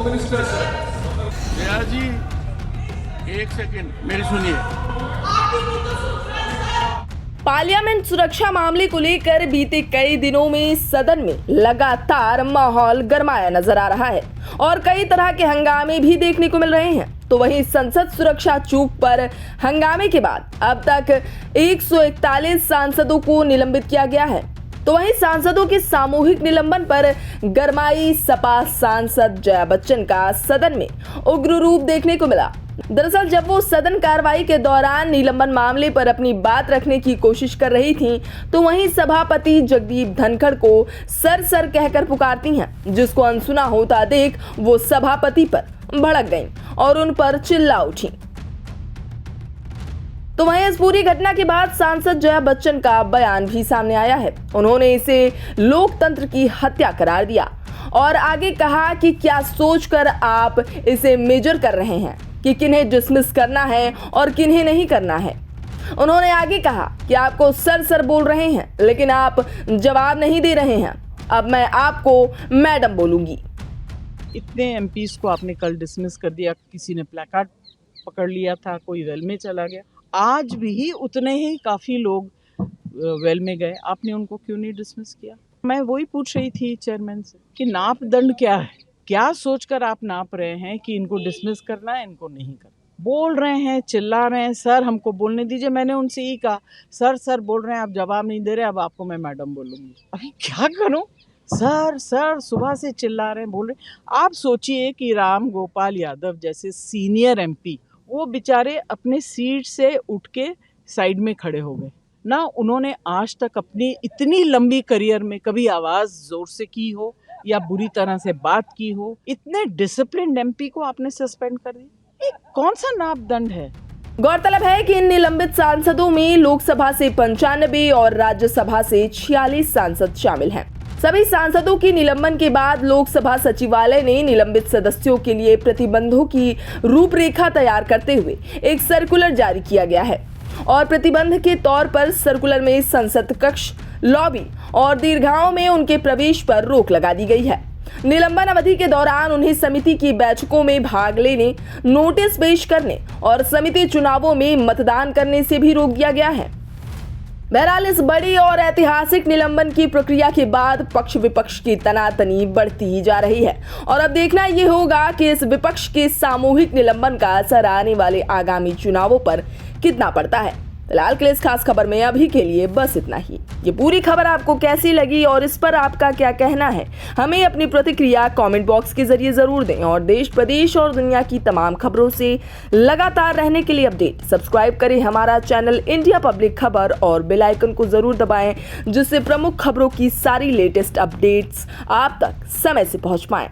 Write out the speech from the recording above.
Home minister sir. Jaya ji एक second मेरी सुनिए। पार्लियामेंट सुरक्षा मामले को लेकर बीते कई दिनों में सदन में लगातार माहौल गरमाया नजर आ रहा है और कई तरह के हंगामे भी देखने को मिल रहे हैं। तो वहीं संसद सुरक्षा चूक पर हंगामे के बाद अब तक 141 सांसदों को निलंबित किया गया है। तो वहीं सांसदों के सामूहिक निलंबन पर गरमाई सपा सांसद जया बच्चन का सदन में उग्र रूप देखने को मिला। दरअसल जब वो सदन कार्रवाई के दौरान निलंबन मामले पर अपनी बात रखने की कोशिश कर रही थीं, तो वहीं सभापति जगदीप धनखड़ को सर कहकर पुकारती हैं, जिसको अनसुना होता देख वो सभापति पर भड़क गईं और उन पर चिल्ला उठी। तो वहीं इस पूरी घटना के बाद सांसद जया बच्चन का बयान भी सामने आया है। उन्होंने इसे लोकतंत्र की हत्या करार दिया और आगे कहा कि क्या सोचकर आप इसे मेजर कर रहे हैं कि किन्हें डिसमिस करना है और किन्हें नहीं करना है। उन्होंने आगे कहा कि आपको सर बोल रहे हैं, लेकिन आप जवाब नहीं दे रहे हैं। अब मैं आपको मैडम बोलूंगी। इतने एमपीज को आपने कल डिसमिस कर दिया, किसी ने प्लेकार्ड पकड़ लिया था, कोई वेल में चला गया। आज भी उतने ही काफ़ी लोग वेल में गए, आपने उनको क्यों नहीं डिसमिस किया? मैं वही पूछ रही थी चेयरमैन से कि नाप दंड क्या है, क्या सोचकर आप नाप रहे हैं कि इनको डिसमिस करना है, इनको नहीं करना। बोल रहे हैं, चिल्ला रहे हैं, सर हमको बोलने दीजिए। मैंने उनसे यही कहा, सर बोल रहे हैं, आप जवाब नहीं दे रहे, अब आपको मैं मैडम बोलूँगी। अभी क्या करूँ? सर सुबह से चिल्ला रहे हैं, बोल रहे हैं। आप सोचिए कि राम गोपाल यादव जैसे सीनियर एमपी, वो बेचारे अपने सीट से उठ के साइड में खड़े हो गए ना। उन्होंने आज तक अपनी इतनी लंबी करियर में कभी आवाज़ ज़ोर से की हो या बुरी तरह से बात की हो। इतने डिसिप्लिन्ड एमपी को आपने सस्पेंड कर दिया, ये कौन सा नापदंड है? गौरतलब है कि इन निलंबित सांसदों में लोकसभा से 95 और राज्यसभा से 46 सांसद शामिल हैं। सभी सांसदों की निलंबन के बाद लोकसभा सचिवालय ने निलंबित सदस्यों के लिए प्रतिबंधों की रूपरेखा तैयार करते हुए एक सर्कुलर जारी किया गया है और प्रतिबंध के तौर पर सर्कुलर में संसद कक्ष, लॉबी और दीर्घाओं में उनके प्रवेश पर रोक लगा दी गई है। निलंबन अवधि के दौरान उन्हें समिति की बैठकों में भाग लेने, नोटिस पेश करने और समिति चुनावों में मतदान करने से भी रोक दिया गया है। बहरहाल इस बड़ी और ऐतिहासिक निलंबन की प्रक्रिया के बाद पक्ष विपक्ष की तनातनी बढ़ती ही जा रही है और अब देखना ये होगा कि इस विपक्ष के सामूहिक निलंबन का असर आने वाले आगामी चुनावों पर कितना पड़ता है। फिलहाल के लिए इस खास खबर में अभी के लिए बस इतना ही। ये पूरी खबर आपको कैसी लगी और इस पर आपका क्या कहना है, हमें अपनी प्रतिक्रिया कमेंट बॉक्स के जरिए जरूर दें और देश प्रदेश और दुनिया की तमाम खबरों से लगातार रहने के लिए अपडेट सब्सक्राइब करें हमारा चैनल इंडिया पब्लिक खबर और बेल आइकन को जरूर दबाएं, जिससे प्रमुख खबरों की सारी लेटेस्ट अपडेट्स आप तक समय से पहुंच पाएं।